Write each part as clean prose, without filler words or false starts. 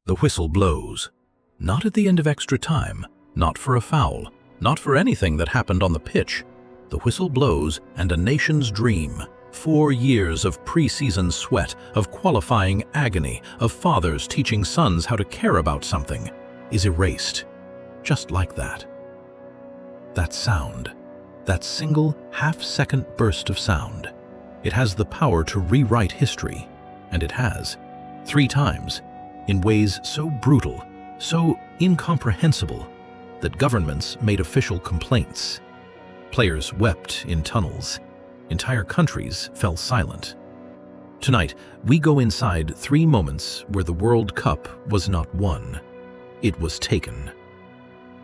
The whistle blows. Not at the end of extra time, not for a foul, not for anything that happened on the pitch. The whistle blows and a nation's dream, 4 years of preseason sweat, of qualifying agony, of fathers teaching sons how to care about something, is erased. Just like that. That sound, that single half-second burst of sound, it has the power to rewrite history, and it has, 3 times, in ways so brutal, so incomprehensible, that governments made official complaints. Players wept in tunnels. Entire countries fell silent. Tonight, we go inside 3 moments where the World Cup was not won. It was taken.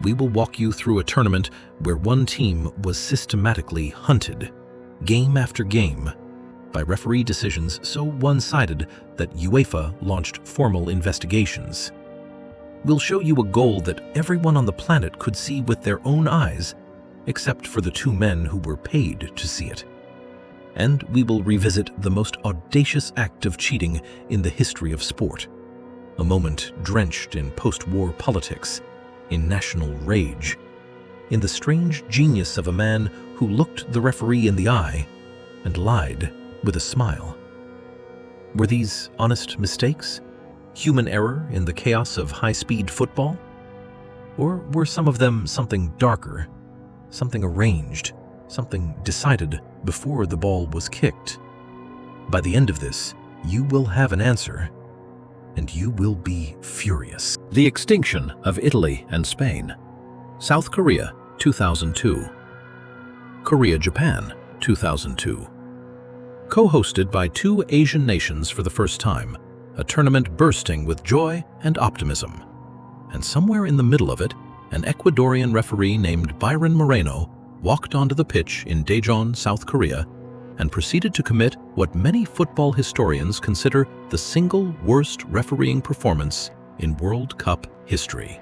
We will walk you through a tournament where one team was systematically hunted, game after game, by referee decisions so one-sided that UEFA launched formal investigations. We'll show you a goal that everyone on the planet could see with their own eyes, except for the 2 men who were paid to see it. And we will revisit the most audacious act of cheating in the history of sport, a moment drenched in post-war politics, in national rage, in the strange genius of a man who looked the referee in the eye and lied with a smile. Were these honest mistakes? Human error in the chaos of high-speed football? Or were some of them something darker, something arranged, something decided before the ball was kicked? By the end of this, you will have an answer, and you will be furious. The extinction of Italy and Spain. South Korea, 2002. Korea-Japan, 2002. Co-hosted by 2 Asian nations for the first time, a tournament bursting with joy and optimism. And somewhere in the middle of it, an Ecuadorian referee named Byron Moreno walked onto the pitch in Daejeon, South Korea, and proceeded to commit what many football historians consider the single worst refereeing performance in World Cup history.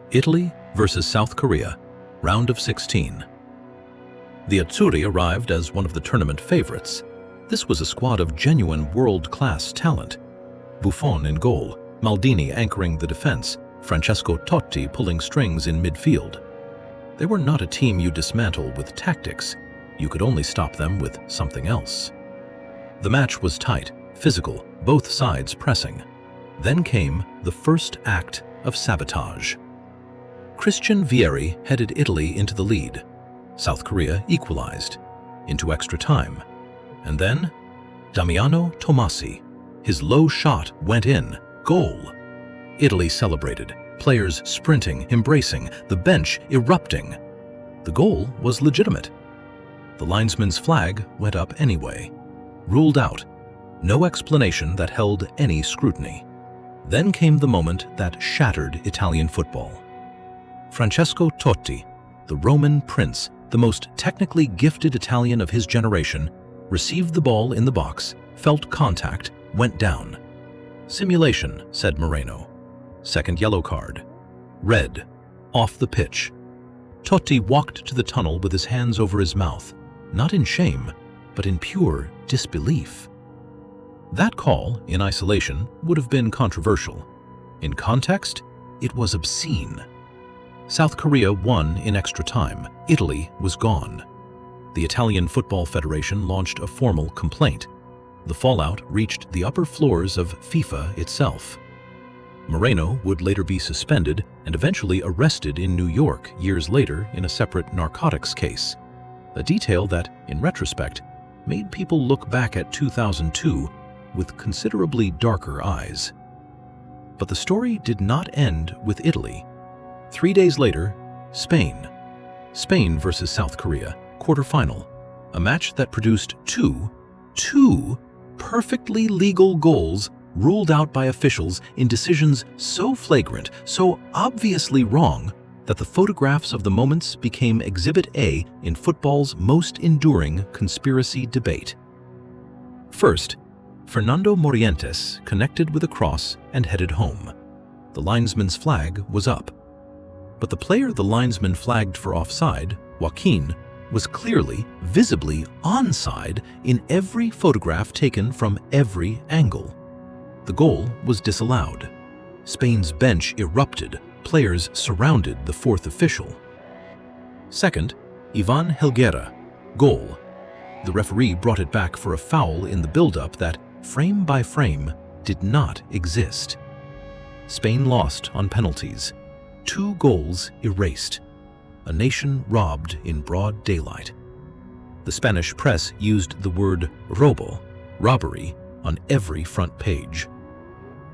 Italy versus South Korea, round of 16. The Azzurri arrived as one of the tournament favorites. This was a squad of genuine world-class talent. Buffon in goal, Maldini anchoring the defense, Francesco Totti pulling strings in midfield. They were not a team you dismantle with tactics. You could only stop them with something else. The match was tight, physical, both sides pressing. Then came the first act of sabotage. Christian Vieri headed Italy into the lead. South Korea equalized into extra time. And then, Damiano Tomasi. His low shot went in. Goal. Italy celebrated, players sprinting, embracing, the bench erupting. The goal was legitimate. The linesman's flag went up anyway. Ruled out. No explanation that held any scrutiny. Then came the moment that shattered Italian football. Francesco Totti, the Roman prince, the most technically gifted Italian of his generation, received the ball in the box, felt contact, went down. Simulation, said Moreno. Second yellow card. Red. Off the pitch. Totti walked to the tunnel with his hands over his mouth, not in shame, but in pure disbelief. That call, in isolation, would have been controversial. In context, it was obscene. South Korea won in extra time. Italy was gone. The Italian Football Federation launched a formal complaint. The fallout reached the upper floors of FIFA itself. Moreno would later be suspended and eventually arrested in New York years later in a separate narcotics case, a detail that, in retrospect, made people look back at 2002 with considerably darker eyes. But the story did not end with Italy. 3 days later, Spain. Spain versus South Korea, quarterfinal, a match that produced two perfectly legal goals ruled out by officials in decisions so flagrant, so obviously wrong, that the photographs of the moments became Exhibit A in football's most enduring conspiracy debate. First, Fernando Morientes connected with a cross and headed home. The linesman's flag was up. But the player the linesman flagged for offside, Joaquin, was clearly, visibly onside in every photograph taken from every angle. The goal was disallowed. Spain's bench erupted. Players surrounded the fourth official. Second, Ivan Helguera, goal. The referee brought it back for a foul in the build-up that, frame by frame, did not exist. Spain lost on penalties. 2 goals erased. A nation robbed in broad daylight. The Spanish press used the word robo, robbery, on every front page.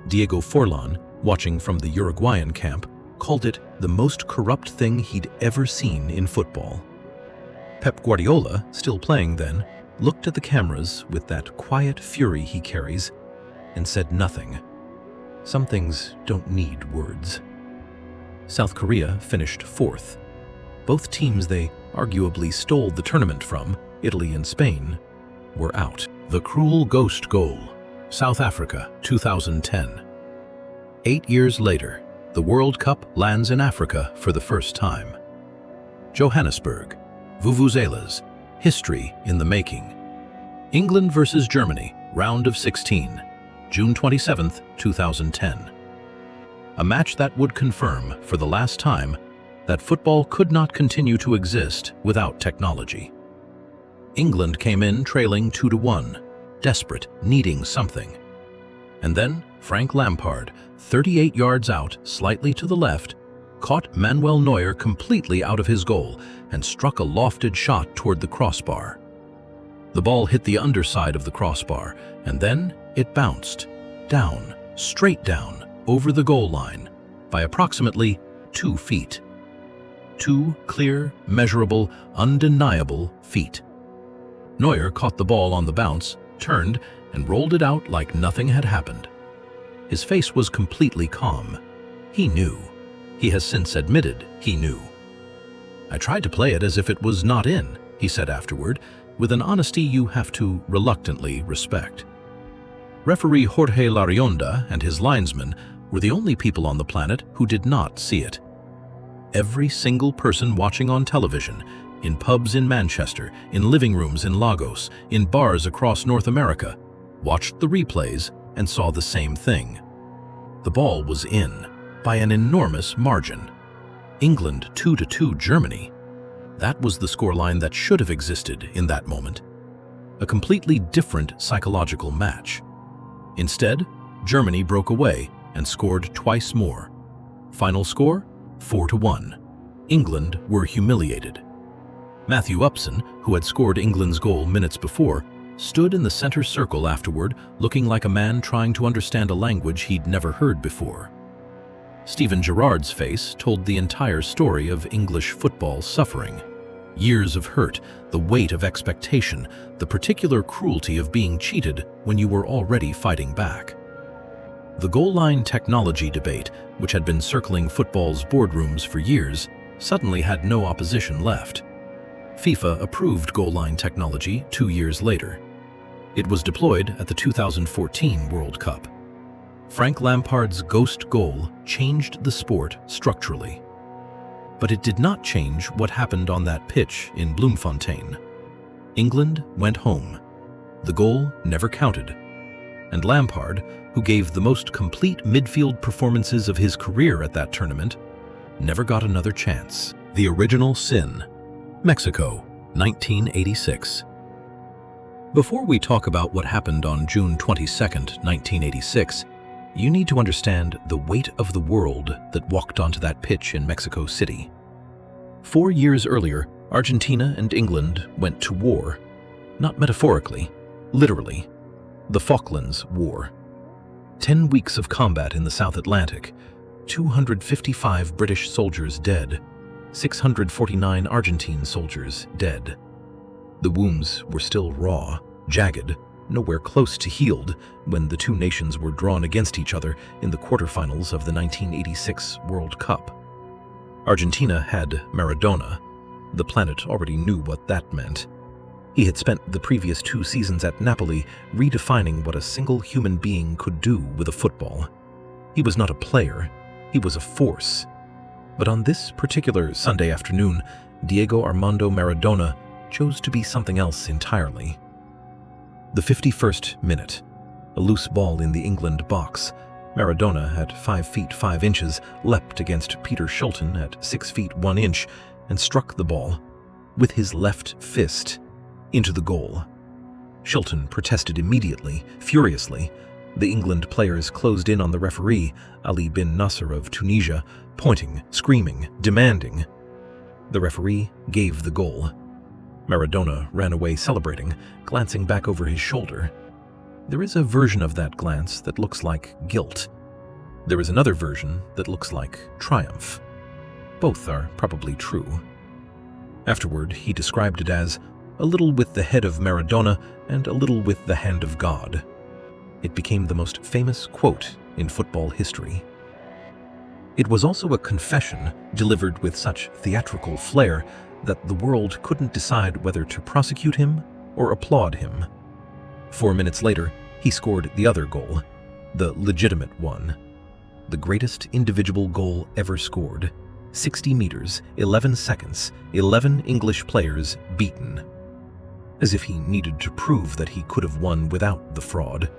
Diego Forlán, watching from the Uruguayan camp, called it the most corrupt thing he'd ever seen in football. Pep Guardiola, still playing then, looked at the cameras with that quiet fury he carries and said nothing. Some things don't need words. South Korea finished 4th. Both teams they arguably stole the tournament from, Italy and Spain, were out. The cruel ghost goal, South Africa, 2010. 8 years later, the World Cup lands in Africa for the first time. Johannesburg, vuvuzelas, history in the making. England versus Germany, round of 16, June 27, 2010. A match that would confirm, for the last time, that football could not continue to exist without technology. England came in trailing 2-1, desperate, needing something. And then Frank Lampard, 38 yards out, slightly to the left, caught Manuel Neuer completely out of his goal and struck a lofted shot toward the crossbar. The ball hit the underside of the crossbar, and then it bounced, down, straight down, over the goal line, by approximately 2 feet. 2 clear, measurable, undeniable feet. Neuer caught the ball on the bounce, turned, and rolled it out like nothing had happened. His face was completely calm. He knew. He has since admitted he knew. "I tried to play it as if it was not in," he said afterward, with an honesty you have to reluctantly respect. Referee Jorge Larionda and his linesmen were the only people on the planet who did not see it. Every single person watching on television, in pubs in Manchester, in living rooms in Lagos, in bars across North America, watched the replays and saw the same thing. The ball was in, by an enormous margin. England 2-2 Germany. That was the scoreline that should have existed in that moment. A completely different psychological match. Instead, Germany broke away and scored twice more. Final score? 4-1. England were humiliated. Matthew Upson, who had scored England's goal minutes before, stood in the center circle afterward, looking like a man trying to understand a language he'd never heard before. Steven Gerrard's face told the entire story of English football suffering. Years of hurt, the weight of expectation, the particular cruelty of being cheated when you were already fighting back. The goal line technology debate, which had been circling football's boardrooms for years, suddenly had no opposition left. FIFA approved goal line technology 2 years later. It was deployed at the 2014 World Cup. Frank Lampard's ghost goal changed the sport structurally. But it did not change what happened on that pitch in Bloemfontein. England went home. The goal never counted. And Lampard, who gave the most complete midfield performances of his career at that tournament, never got another chance. The original sin. Mexico, 1986. Before we talk about what happened on June 22, 1986, you need to understand the weight of the world that walked onto that pitch in Mexico City. 4 years earlier, Argentina and England went to war. Not metaphorically, literally. The Falklands War. 10 weeks of combat in the South Atlantic, 255 British soldiers dead, 649 Argentine soldiers dead. The wounds were still raw, jagged, nowhere close to healed when the two nations were drawn against each other in the quarterfinals of the 1986 World Cup. Argentina had Maradona. The planet already knew what that meant. He had spent the previous 2 seasons at Napoli redefining what a single human being could do with a football. He was not a player, he was a force. But on this particular Sunday afternoon, Diego Armando Maradona chose to be something else entirely. The 51st minute. A loose ball in the England box. Maradona, at 5 feet 5 inches, leapt against Peter Shilton at 6 feet 1 inch and struck the ball, with his left fist, into the goal. Shilton protested immediately, furiously. The England players closed in on the referee, Ali bin Nasser of Tunisia, pointing, screaming, demanding. The referee gave the goal. Maradona ran away celebrating, glancing back over his shoulder. There is a version of that glance that looks like guilt. There is another version that looks like triumph. Both are probably true. Afterward, he described it as a little with the head of Maradona and a little with the hand of God. It became the most famous quote in football history. It was also a confession delivered with such theatrical flair that the world couldn't decide whether to prosecute him or applaud him. 4 minutes later, he scored the other goal, the legitimate one. The greatest individual goal ever scored. 60 meters, 11 seconds, 11 English players beaten. As if he needed to prove that he could have won without the fraud.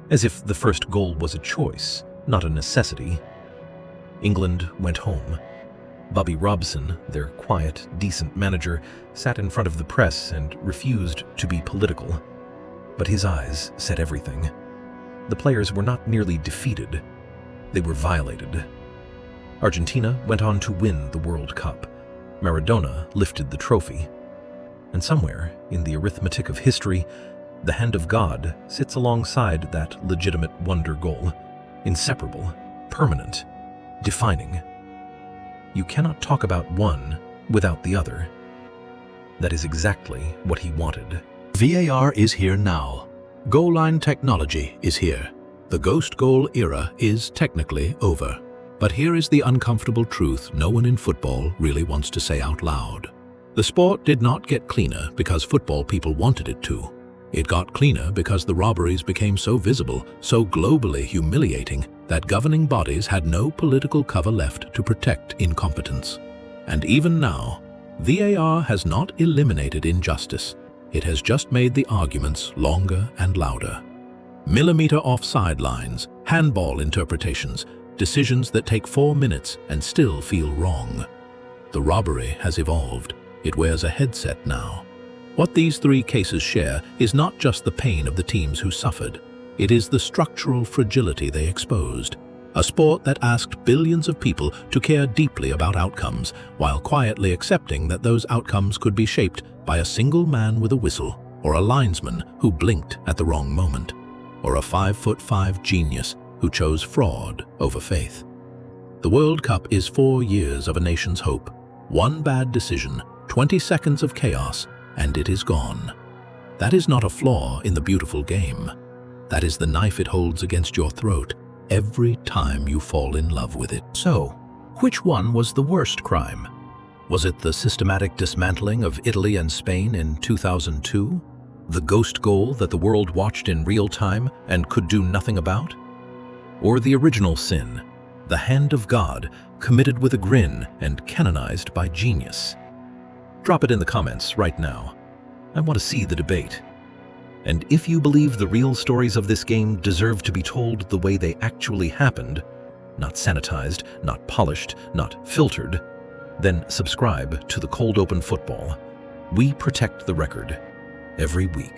As if the first goal was a choice, not a necessity. England went home. Bobby Robson, their quiet, decent manager, sat in front of the press and refused to be political. But his eyes said everything. The players were not merely defeated, they were violated. Argentina went on to win the World Cup. Maradona lifted the trophy. And somewhere, in the arithmetic of history, the hand of God sits alongside that legitimate wonder goal, inseparable, permanent, defining. You cannot talk about one without the other. That is exactly what he wanted. VAR is here now. Goal line technology is here. The ghost goal era is technically over. But here is the uncomfortable truth no one in football really wants to say out loud. The sport did not get cleaner because football people wanted it to. It got cleaner because the robberies became so visible, so globally humiliating, that governing bodies had no political cover left to protect incompetence. And even now, VAR has not eliminated injustice. It has just made the arguments longer and louder. Millimeter offside lines, handball interpretations, decisions that take 4 minutes and still feel wrong. The robbery has evolved. It wears a headset now. What these 3 cases share is not just the pain of the teams who suffered. It is the structural fragility they exposed. A sport that asked billions of people to care deeply about outcomes, while quietly accepting that those outcomes could be shaped by a single man with a whistle, or a linesman who blinked at the wrong moment, or a 5'5" genius who chose fraud over faith. The World Cup is 4 years of a nation's hope. One bad decision, 20 seconds of chaos, and it is gone. That is not a flaw in the beautiful game. That is the knife it holds against your throat every time you fall in love with it. So, which one was the worst crime? Was it the systematic dismantling of Italy and Spain in 2002? The ghost goal that the world watched in real time and could do nothing about? Or the original sin, the hand of God, committed with a grin and canonized by genius? Drop it in the comments right now. I want to see the debate. And if you believe the real stories of this game deserve to be told the way they actually happened, not sanitized, not polished, not filtered, then subscribe to the Cold Open Football. We protect the record every week.